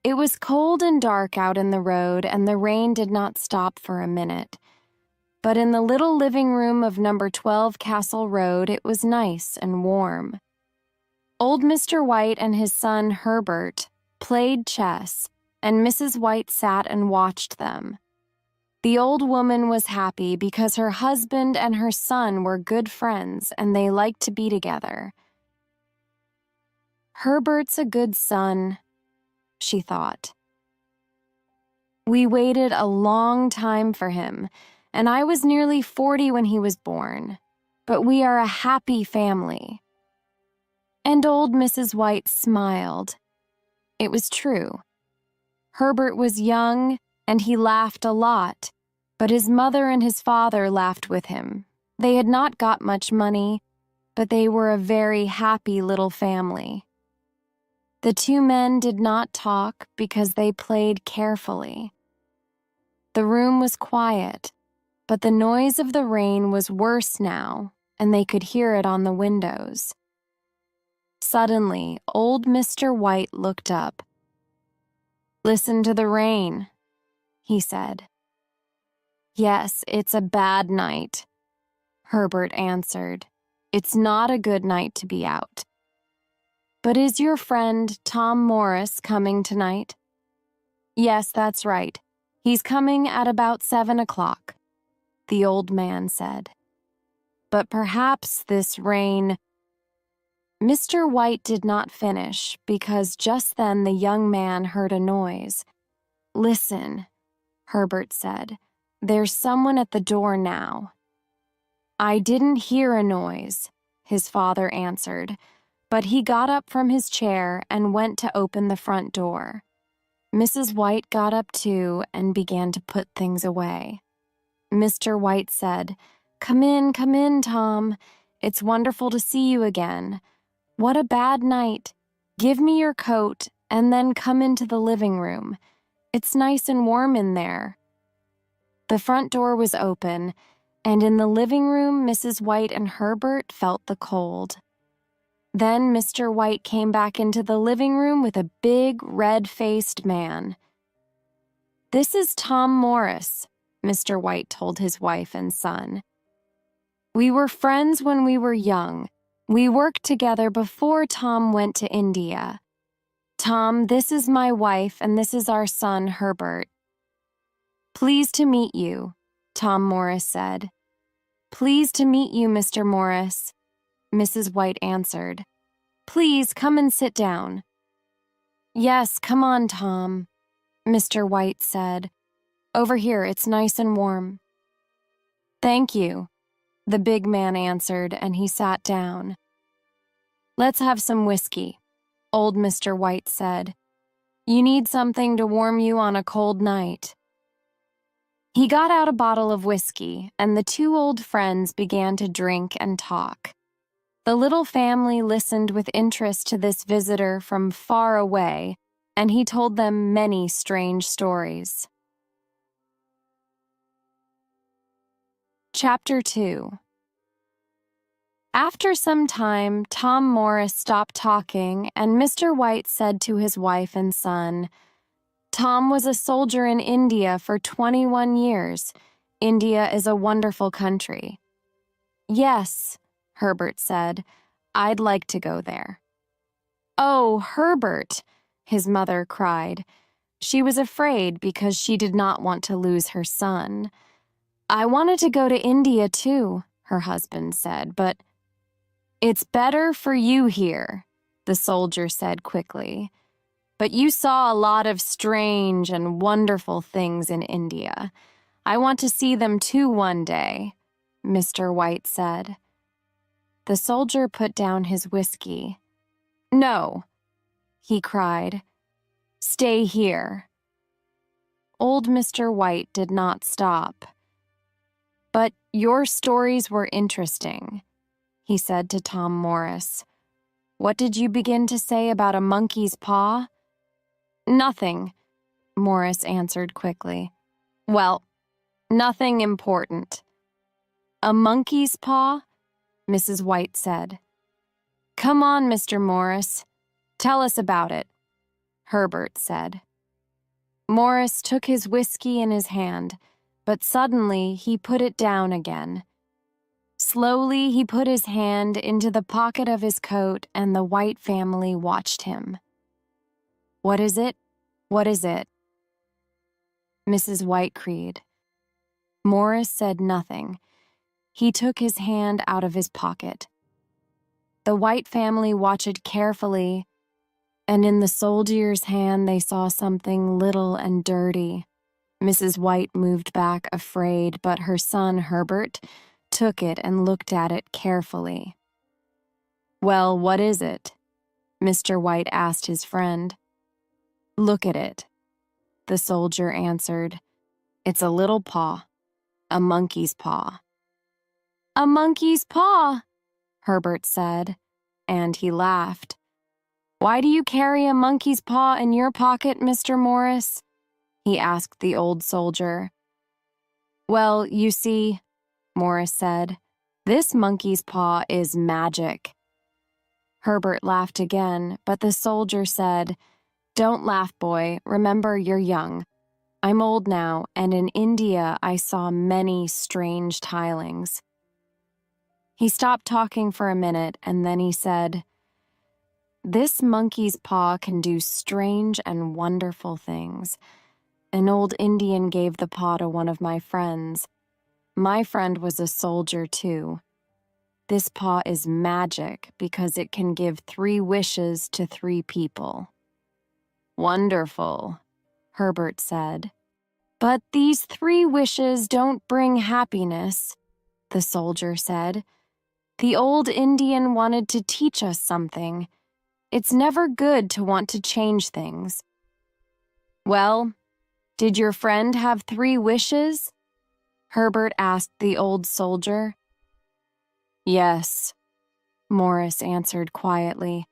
It was cold and dark out in the road, and the rain did not stop for a minute. But in the little living room of number 12 Castle Road, it was nice and warm. Old Mr. White and his son Herbert played chess, and Mrs. White sat and watched them. The old woman was happy because her husband and her son were good friends and they liked to be together. "Herbert's a good son," she thought. "We waited a long time for him, and I was nearly 40 when he was born, but we are a happy family." And old Mrs. White smiled. It was true. Herbert was young, and he laughed a lot, but his mother and his father laughed with him. They had not got much money, but they were a very happy little family. The two men did not talk because they played carefully. The room was quiet, but the noise of the rain was worse now, and they could hear it on the windows. Suddenly, old Mr. White looked up. "Listen to the rain," he said. "Yes, it's a bad night," Herbert answered. "It's not a good night to be out." "But is your friend Tom Morris coming tonight?" "Yes, that's right. He's coming at about 7 o'clock," the old man said. "But perhaps this rain—" Mr. White did not finish because just then the young man heard a noise. "Listen," Herbert said. "There's someone at the door now." "I didn't hear a noise," his father answered, but he got up from his chair and went to open the front door. Mrs. White got up too and began to put things away. Mr. White said, come in, Tom. It's wonderful to see you again. What a bad night. Give me your coat and then come into the living room. It's nice and warm in there." The front door was open, and in the living room, Mrs. White and Herbert felt the cold. Then Mr. White came back into the living room with a big, red-faced man. "This is Tom Morris," Mr. White told his wife and son. "We were friends when we were young. We worked together before Tom went to India. Tom, this is my wife, and this is our son, Herbert." "Pleased to meet you," Tom Morris said. "Pleased to meet you, Mr. Morris," Mrs. White answered. "Please come and sit down." "Yes, come on, Tom," Mr. White said. "Over here, it's nice and warm." "Thank you," the big man answered, and he sat down. "Let's have some whiskey," old Mr. White said. "You need something to warm you on a cold night." He got out a bottle of whiskey, and the two old friends began to drink and talk. The little family listened with interest to this visitor from far away, and he told them many strange stories. Chapter 2. After some time, Tom Morris stopped talking, and Mr. White said to his wife and son, "Tom was a soldier in India for 21 years. India is a wonderful country." "Yes," Herbert said, "I'd like to go there." "Oh, Herbert," his mother cried. She was afraid because she did not want to lose her son. "I wanted to go to India too," her husband said, "but—" "It's better for you here," the soldier said quickly. "But you saw a lot of strange and wonderful things in India. I want to see them too one day," Mr. White said. The soldier put down his whiskey. "No," he cried. "Stay here." Old Mr. White did not stop. "But your stories were interesting," he said to Tom Morris. "What did you begin to say about a monkey's paw?" "Nothing," Morris answered quickly. "Well, nothing important." "A monkey's paw?" Mrs. White said. "Come on, Mr. Morris. Tell us about it," Herbert said. Morris took his whiskey in his hand, but suddenly he put it down again. Slowly, he put his hand into the pocket of his coat, and the White family watched him. "What is it? What is it?" Mrs. White cried. Morris said nothing. He took his hand out of his pocket. The White family watched carefully, and in the soldier's hand they saw something little and dirty. Mrs. White moved back afraid, but her son, Herbert, took it and looked at it carefully. "Well, what is it?" Mr. White asked his friend. "Look at it," the soldier answered. "It's a little paw, a monkey's paw." "A monkey's paw," Herbert said, and he laughed. "Why do you carry a monkey's paw in your pocket, Mr. Morris?" he asked the old soldier. "Well, you see," Morris said, "this monkey's paw is magic." Herbert laughed again, but the soldier said, "Don't laugh, boy. Remember, you're young. I'm old now, and in India I saw many strange tilings." He stopped talking for a minute, and then he said, "This monkey's paw can do strange and wonderful things. An old Indian gave the paw to one of my friends. My friend was a soldier, too. This paw is magic because it can give 3 wishes to 3 people." "Wonderful," Herbert said. "But these 3 wishes don't bring happiness," the soldier said. "The old Indian wanted to teach us something. It's never good to want to change things." "Well, did your friend have 3 wishes?" Herbert asked the old soldier. "Yes," Morris answered quietly,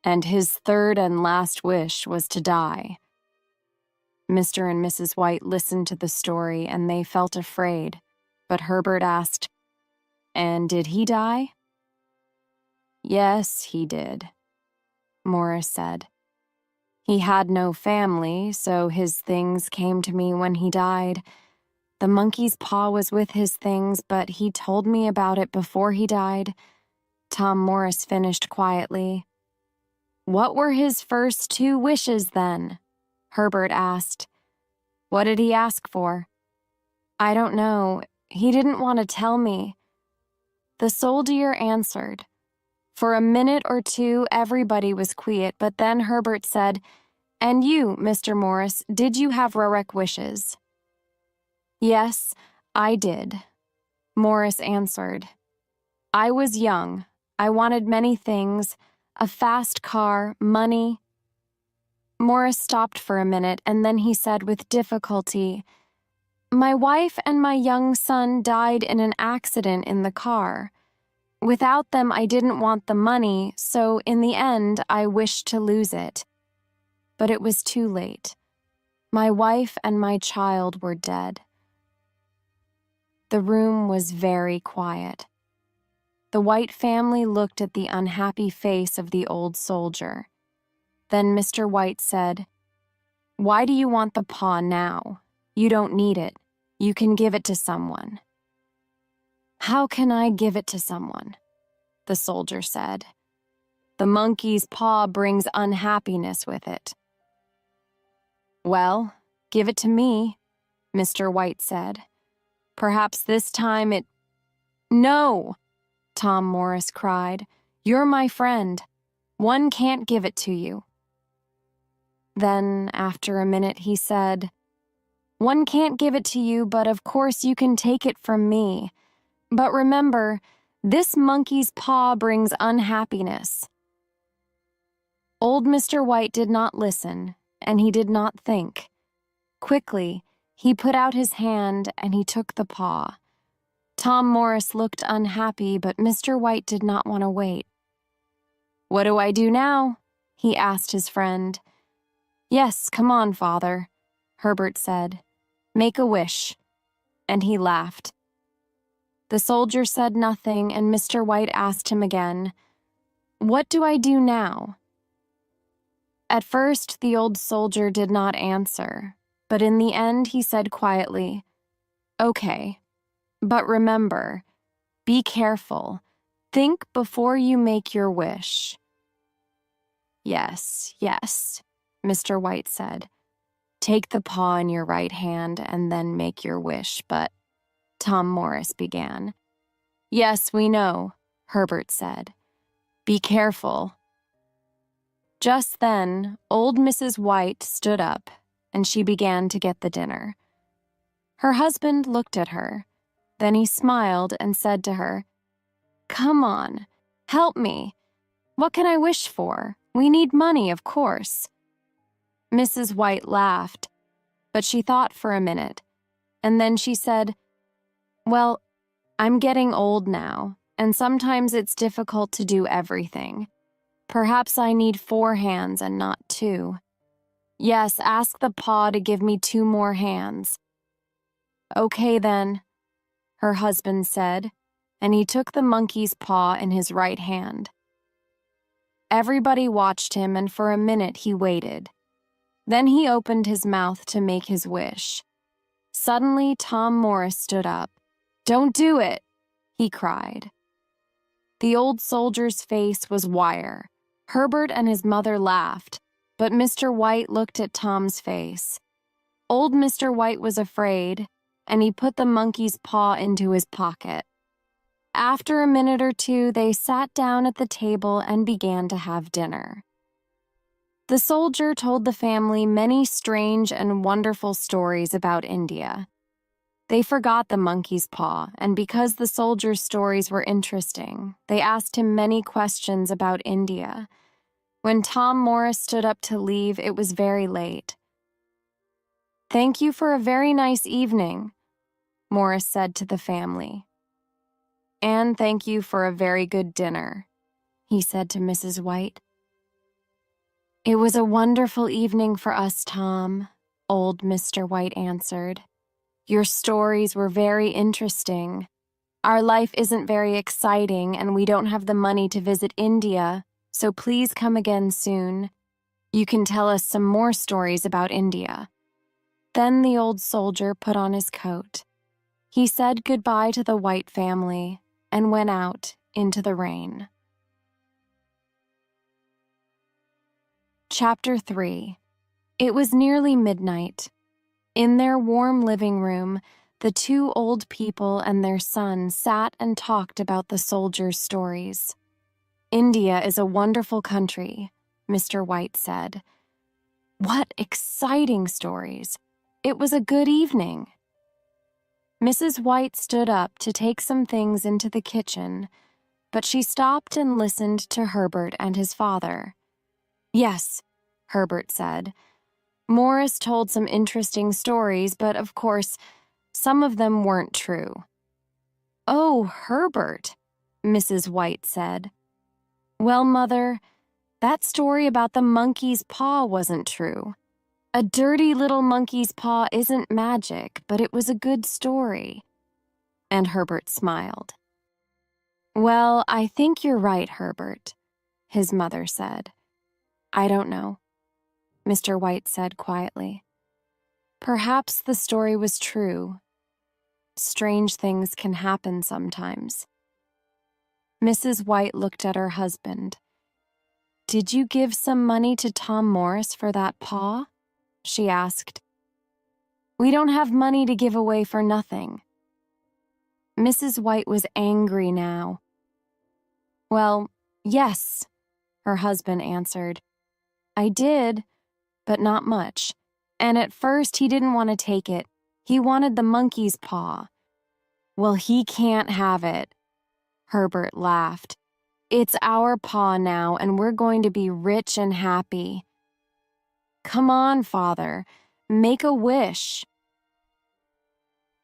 "and his 3rd and last wish was to die." Mr. and Mrs. White listened to the story, and they felt afraid, but Herbert asked, "And did he die?" "Yes, he did," Morris said. "He had no family, so his things came to me when he died. The monkey's paw was with his things, but he told me about it before he died." Tom Morris finished quietly. "What were his first 2 wishes, then?" Herbert asked. "What did he ask for?" "I don't know. He didn't want to tell me." The soldier answered. For a minute or 2, everybody was quiet, but then Herbert said, "And you, Mr. Morris, did you have heroic wishes?" "Yes, I did," Morris answered. "I was young. I wanted many things, a fast car, money." Morris stopped for a minute, and then he said with difficulty, "My wife and my young son died in an accident in the car. Without them, I didn't want the money, so in the end, I wished to lose it. But it was too late. My wife and my child were dead." The room was very quiet. The White family looked at the unhappy face of the old soldier. Then Mr. White said, "Why do you want the paw now? You don't need it. You can give it to someone." "How can I give it to someone?" the soldier said. "The monkey's paw brings unhappiness with it." "Well, give it to me," Mr. White said. "Perhaps this time it—" "No!" Tom Morris cried. "You're my friend. One can't give it to you." Then, after a minute, he said, "One can't give it to you, but of course you can take it from me. But remember, this monkey's paw brings unhappiness." Old Mr. White did not listen, and he did not think. Quickly, he put out his hand and he took the paw. Tom Morris looked unhappy, but Mr. White did not want to wait. "What do I do now?" he asked his friend. "Yes, come on, father," Herbert said. "Make a wish." And he laughed. The soldier said nothing, and Mr. White asked him again, "What do I do now?" At first, the old soldier did not answer, but in the end he said quietly, "Okay, but remember, be careful. Think before you make your wish." "Yes, yes," Mr. White said. "Take the paw in your right hand and then make your wish, but—" Tom Morris began. "Yes, we know," Herbert said. "Be careful." Just then, old Mrs. White stood up, and she began to get the dinner. Her husband looked at her. Then he smiled and said to her, "Come on, help me. What can I wish for? We need money, of course." Mrs. White laughed, but she thought for a minute, and then she said, "Well, I'm getting old now, and sometimes it's difficult to do everything. Perhaps I need 4 hands and not 2. Yes, ask the paw to give me 2 more hands." "Okay, then," her husband said, and he took the monkey's paw in his right hand. Everybody watched him, and for a minute he waited. Then he opened his mouth to make his wish. Suddenly, Tom Morris stood up. "Don't do it!" he cried. The old soldier's face was wire. Herbert and his mother laughed, but Mr. White looked at Tom's face. Old Mr. White was afraid, and he put the monkey's paw into his pocket. After a minute or two, they sat down at the table and began to have dinner. The soldier told the family many strange and wonderful stories about India. They forgot the monkey's paw, and because the soldier's stories were interesting, they asked him many questions about India. When Tom Morris stood up to leave, it was very late. "Thank you for a very nice evening," Morris said to the family. "And thank you for a very good dinner," he said to Mrs. White. "It was a wonderful evening for us, Tom," old Mr. White answered. "Your stories were very interesting. Our life isn't very exciting, and we don't have the money to visit India, so please come again soon. You can tell us some more stories about India." Then the old soldier put on his coat. He said goodbye to the White family and went out into the rain. Chapter 3. It was nearly midnight. In their warm living room, the 2 old people and their son sat and talked about the soldiers' stories. "India is a wonderful country," Mr. White said. "What exciting stories! It was a good evening." Mrs. White stood up to take some things into the kitchen, but she stopped and listened to Herbert and his father. "Yes," Herbert said. "Morris told some interesting stories, but of course, some of them weren't true." "Oh, Herbert," Mrs. White said. "Well, Mother, that story about the monkey's paw wasn't true. A dirty little monkey's paw isn't magic, but it was a good story." And Herbert smiled. "Well, I think you're right, Herbert," his mother said. "I don't know," Mr. White said quietly. "Perhaps the story was true. Strange things can happen sometimes." Mrs. White looked at her husband. "Did you give some money to Tom Morris for that paw?" she asked. "We don't have money to give away for nothing." Mrs. White was angry now. "Well, yes," her husband answered. "I did, but not much. And at first he didn't want to take it. He wanted the monkey's paw." "Well, he can't have it," Herbert laughed. "It's our paw now, and we're going to be rich and happy. Come on, Father, make a wish."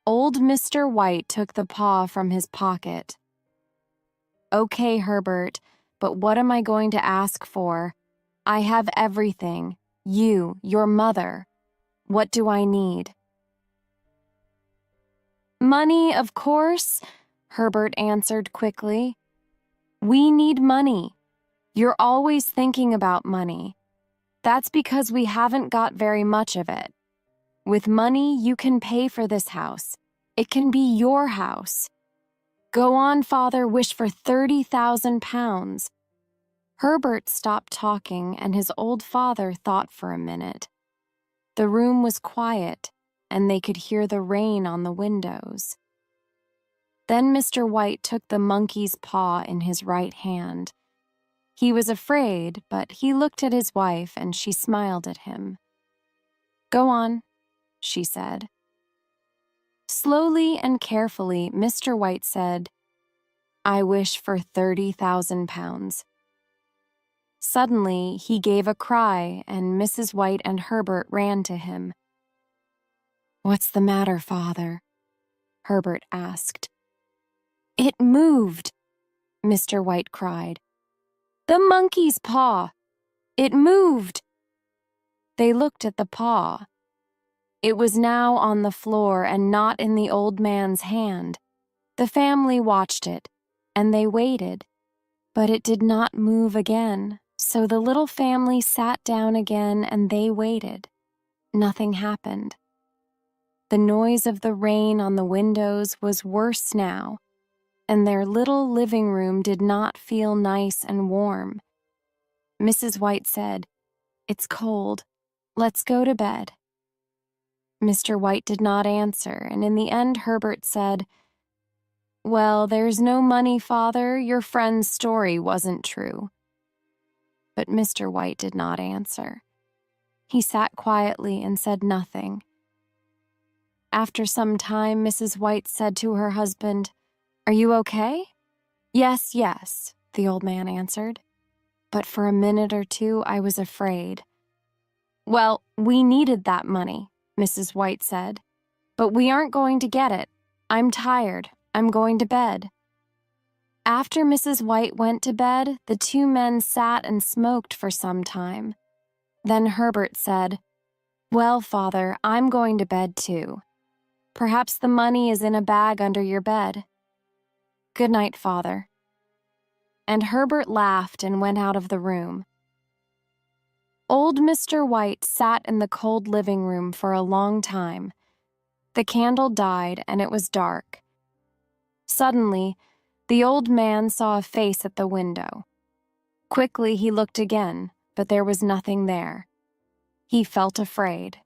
Old Mr. White took the paw from his pocket. "Okay, Herbert, but what am I going to ask for? I have everything. You, your mother. What do I need?" "Money, of course," Herbert answered quickly. "We need money. You're always thinking about money. That's because we haven't got very much of it. With money, you can pay for this house. It can be your house. Go on, father, wish for 30,000 pounds. Herbert stopped talking, and his old father thought for a minute. The room was quiet, and they could hear the rain on the windows. Then Mr. White took the monkey's paw in his right hand. He was afraid, but he looked at his wife, and she smiled at him. Go on, she said. Slowly and carefully, Mr. White said, I wish for 30,000 pounds. Suddenly, he gave a cry, and Mrs. White and Herbert ran to him. What's the matter, father? Herbert asked. It moved, Mr. White cried. The monkey's paw! It moved! They looked at the paw. It was now on the floor and not in the old man's hand. The family watched it, and they waited. But it did not move again, so the little family sat down again and they waited. Nothing happened. The noise of the rain on the windows was worse now, and their little living room did not feel nice and warm. Mrs. White said, It's cold. Let's go to bed. Mr. White did not answer, and in the end Herbert said, Well, there's no money, father. Your friend's story wasn't true. But Mr. White did not answer. He sat quietly and said nothing. After some time, Mrs. White said to her husband, Are you okay? Yes, yes, the old man answered. But for a minute or two, I was afraid. Well, we needed that money, Mrs. White said. But we aren't going to get it. I'm tired. I'm going to bed. After Mrs. White went to bed, the two men sat and smoked for some time. Then Herbert said, Well, father, I'm going to bed too. Perhaps the money is in a bag under your bed. Good night, father. And Herbert laughed and went out of the room. Old Mr. White sat in the cold living room for a long time. The candle died and it was dark. Suddenly, the old man saw a face at the window. Quickly he looked again, but there was nothing there. He felt afraid.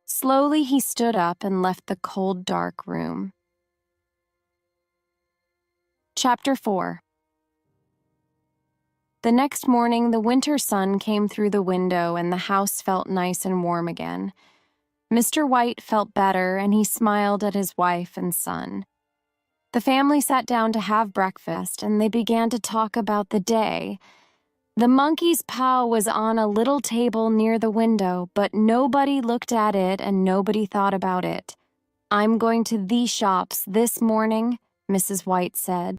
Slowly he stood up and left the cold, dark room. Chapter 4. The next morning, the winter sun came through the window and the house felt nice and warm again. Mr. White felt better and he smiled at his wife and son. The family sat down to have breakfast and they began to talk about the day. The monkey's paw was on a little table near the window, but nobody looked at it and nobody thought about it. I'm going to the shops this morning, Mrs. White said.